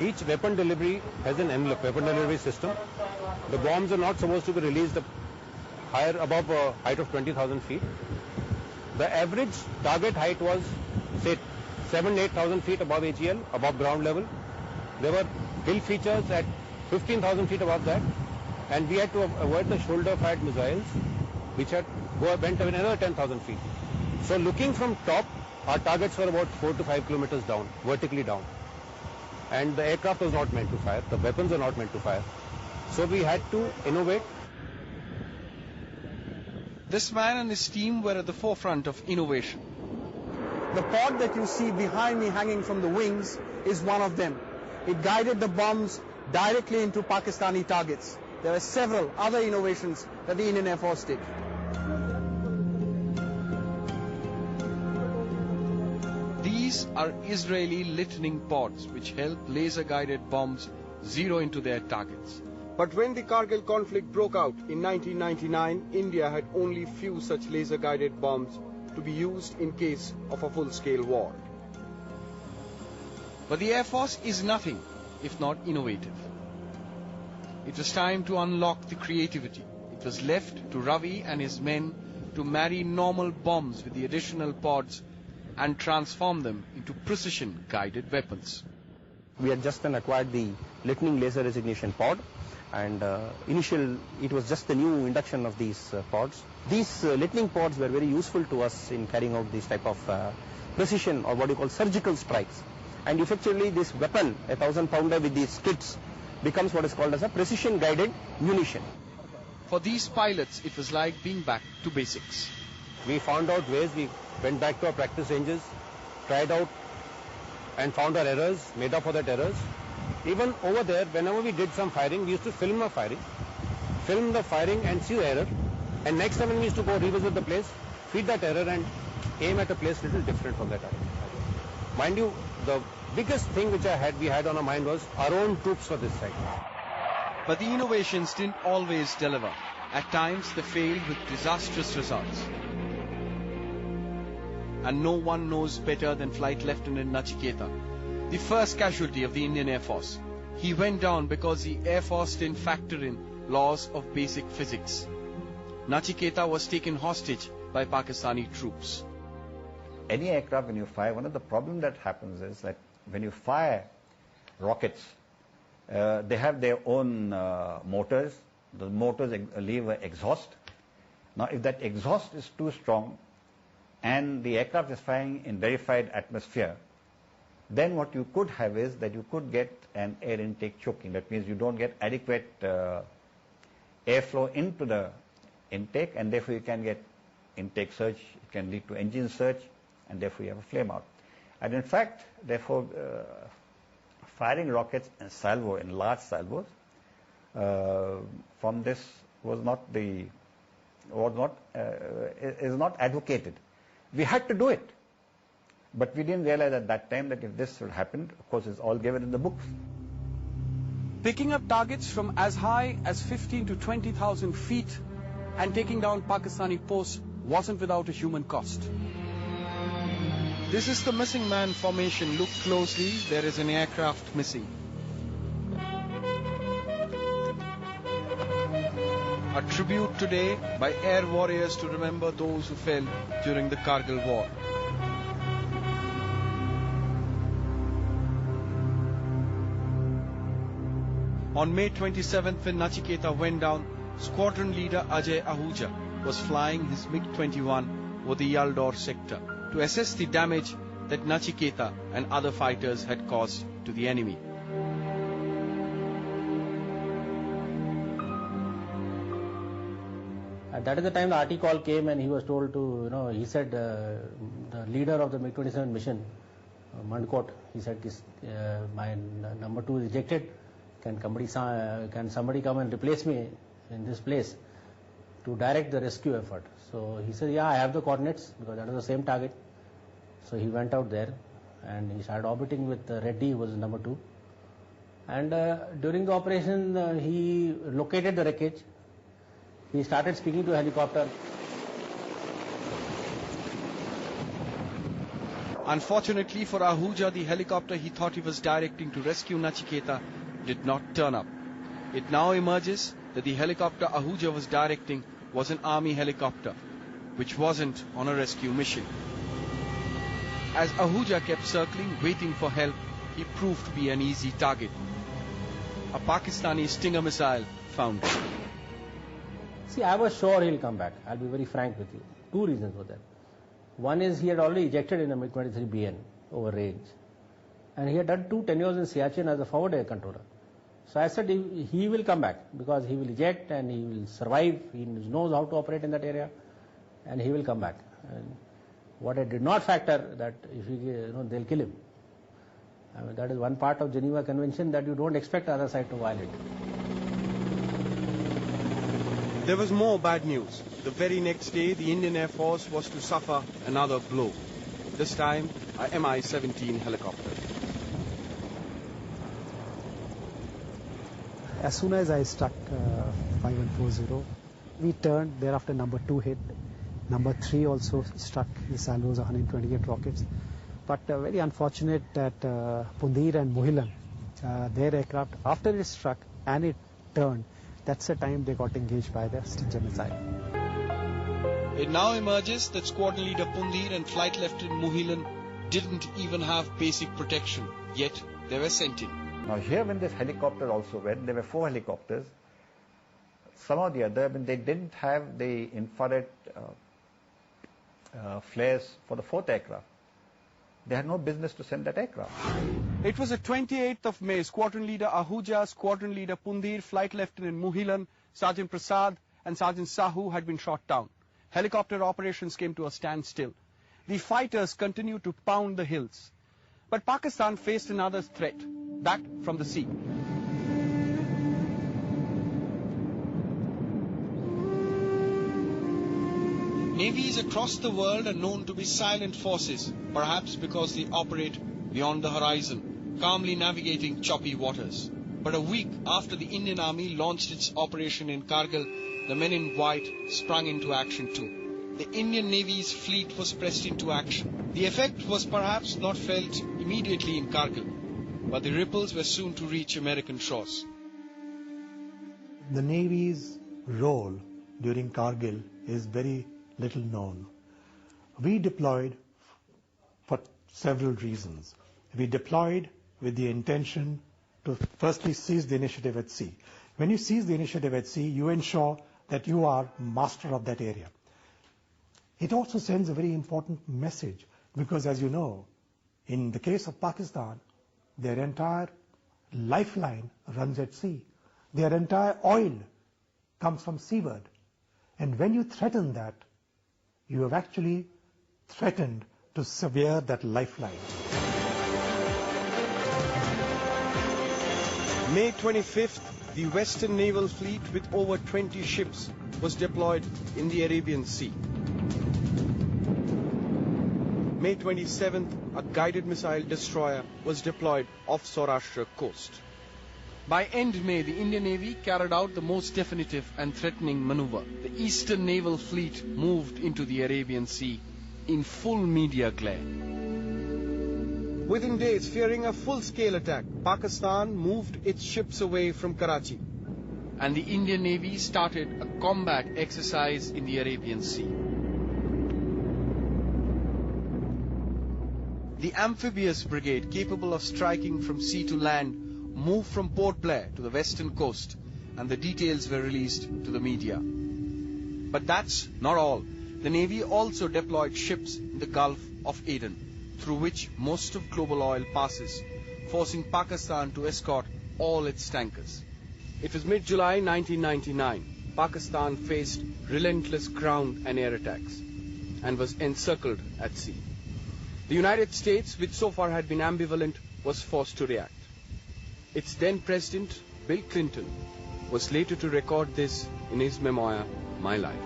Each weapon delivery has an envelope, weapon delivery system. The bombs are not supposed to be released higher above a height of 20,000 feet. The average target height was, say, 7,000-8,000 feet above AGL, above ground level. There were hill features at 15,000 feet above that, and we had to avoid the shoulder-fired missiles, which went another 10,000 feet. So looking from top, our targets were about 4 to 5 kilometers down, vertically down. And the aircraft was not meant to fire, the weapons are not meant to fire. So we had to innovate. This man and his team were at the forefront of innovation. The pod that you see behind me hanging from the wings is one of them. It guided the bombs directly into Pakistani targets. There are several other innovations that the Indian Air Force did. These are Israeli listening pods which help laser-guided bombs zero into their targets. But when the Kargil conflict broke out in 1999, India had only few such laser-guided bombs to be used in case of a full-scale war. But the Air Force is nothing if not innovative. It was time to unlock the creativity. It was left to Ravi and his men to marry normal bombs with the additional pods and transform them into precision-guided weapons. We had just then acquired the lightning laser recognition pod, and it was just the new induction of these pods. These lightning pods were very useful to us in carrying out these type of precision, or what you call surgical strikes. And effectively this weapon, a 1,000-pounder with these kits, becomes what is called as a precision-guided munition. For these pilots, it was like being back to basics. We found out ways, we went back to our practice ranges, tried out and found our errors, made up for that errors. Even over there, whenever we did some firing, we used to film the firing and see the error. And next time when we used to go revisit the place, feed that error and aim at a place little different from that error. Mind you, the biggest thing which we had on our mind was our own troops for this side. But the innovations didn't always deliver. At times they failed with disastrous results. And no one knows better than Flight Lieutenant Nachiketa, the first casualty of the Indian Air Force. He went down because the Air Force didn't factor in laws of basic physics. Nachiketa was taken hostage by Pakistani troops. Any aircraft, when you fire, one of the problems that happens is that when you fire rockets, they have their own motors. The motors leave an exhaust. Now, if that exhaust is too strong and the aircraft is firing in rarefied atmosphere, then what you could have is that you could get an air intake choking. That means you don't get adequate airflow into the intake, and therefore you can get intake surge. It can lead to engine surge, and therefore you have a flame out. And in fact, therefore, firing rockets in salvo, in large salvos, from this is not advocated. We had to do it, but we didn't realize at that time that if this would happen, of course, it's all given in the books. Picking up targets from as high as 15 to 20,000 feet and taking down Pakistani posts wasn't without a human cost. This is the missing man formation. Look closely, there is an aircraft missing. A tribute today by air warriors to remember those who fell during the Kargil War. On May 27th, when Nachiketa went down, squadron leader Ajay Ahuja was flying his MiG-21 over the Yaldor sector to assess the damage that Nachiketa and other fighters had caused to the enemy. That is the time the RT call came, and he was told to, he said, the leader of the MiG-27 mission, Mandkot, he said, my number 2 is ejected. Can somebody come and replace me in this place to direct the rescue effort? So he said, yeah, I have the coordinates, because that was the same target. So he went out there and he started orbiting with Reddy, who was number 2. And during the operation, he located the wreckage. He started speaking to a helicopter. Unfortunately for Ahuja, the helicopter he thought he was directing to rescue Nachiketa did not turn up. It now emerges that the helicopter Ahuja was directing was an army helicopter, which wasn't on a rescue mission. As Ahuja kept circling, waiting for help, he proved to be an easy target. A Pakistani Stinger missile found him. See, I was sure he'll come back. I'll be very frank with you. Two reasons for that. One is he had already ejected in a MiG-23 BN over range. And he had done 2 tenures in Siachen as a forward air controller. So I said he will come back because he will eject and he will survive. He knows how to operate in that area and he will come back. And what I did not factor that if he, they'll kill him. I mean, that is one part of Geneva Convention that you don't expect the other side to violate. There was more bad news. The very next day, the Indian Air Force was to suffer another blow. This time, a Mi-17 helicopter. As soon as I struck 5140, we turned, thereafter number 2 hit. Number 3 also struck, the salvo was 128 rockets. But very unfortunate that Pundir and Muhilan, their aircraft, after it struck and it turned, that's the time they got engaged by the Stinger missile. It now emerges that Squadron Leader Pundir and Flight Lieutenant Muhilan didn't even have basic protection, yet they were sent in. Now here when this helicopter also went, there were 4 helicopters. Some or the other, they didn't have the infrared flares for the 4th aircraft. They had no business to send that aircraft. It was the 28th of May. Squadron Leader Ahuja, Squadron Leader Pundir, Flight Lieutenant Muhilan, Sergeant Prasad and Sergeant Sahu had been shot down. Helicopter operations came to a standstill. The fighters continued to pound the hills. But Pakistan faced another threat, that from the sea. Navies across the world are known to be silent forces, perhaps because they operate beyond the horizon, calmly navigating choppy waters. But a week after the Indian Army launched its operation in Kargil, the men in white sprung into action too. The Indian Navy's fleet was pressed into action. The effect was perhaps not felt immediately in Kargil, but the ripples were soon to reach American shores. The Navy's role during Kargil is very little known. We deployed for several reasons. We deployed with the intention to firstly seize the initiative at sea. When you seize the initiative at sea, you ensure that you are master of that area. It also sends a very important message because, as you know, in the case of Pakistan, their entire lifeline runs at sea. Their entire oil comes from seaward. And when you threaten that, you have actually threatened to sever that lifeline. May 25th, the Western Naval Fleet with over 20 ships was deployed in the Arabian Sea. May 27th, a guided missile destroyer was deployed off Saurashtra coast. By end May, the Indian Navy carried out the most definitive and threatening maneuver. The Eastern Naval Fleet moved into the Arabian Sea in full media glare. Within days, fearing a full-scale attack, Pakistan moved its ships away from Karachi. And the Indian Navy started a combat exercise in the Arabian Sea. The amphibious brigade, capable of striking from sea to land, moved from Port Blair to the western coast, and the details were released to the media. But that's not all. The Navy also deployed ships in the Gulf of Aden, through which most of global oil passes, forcing Pakistan to escort all its tankers. It was mid-July 1999. Pakistan faced relentless ground and air attacks and was encircled at sea. The United States, which so far had been ambivalent, was forced to react. Its then President, Bill Clinton, was later to record this in his memoir, My Life.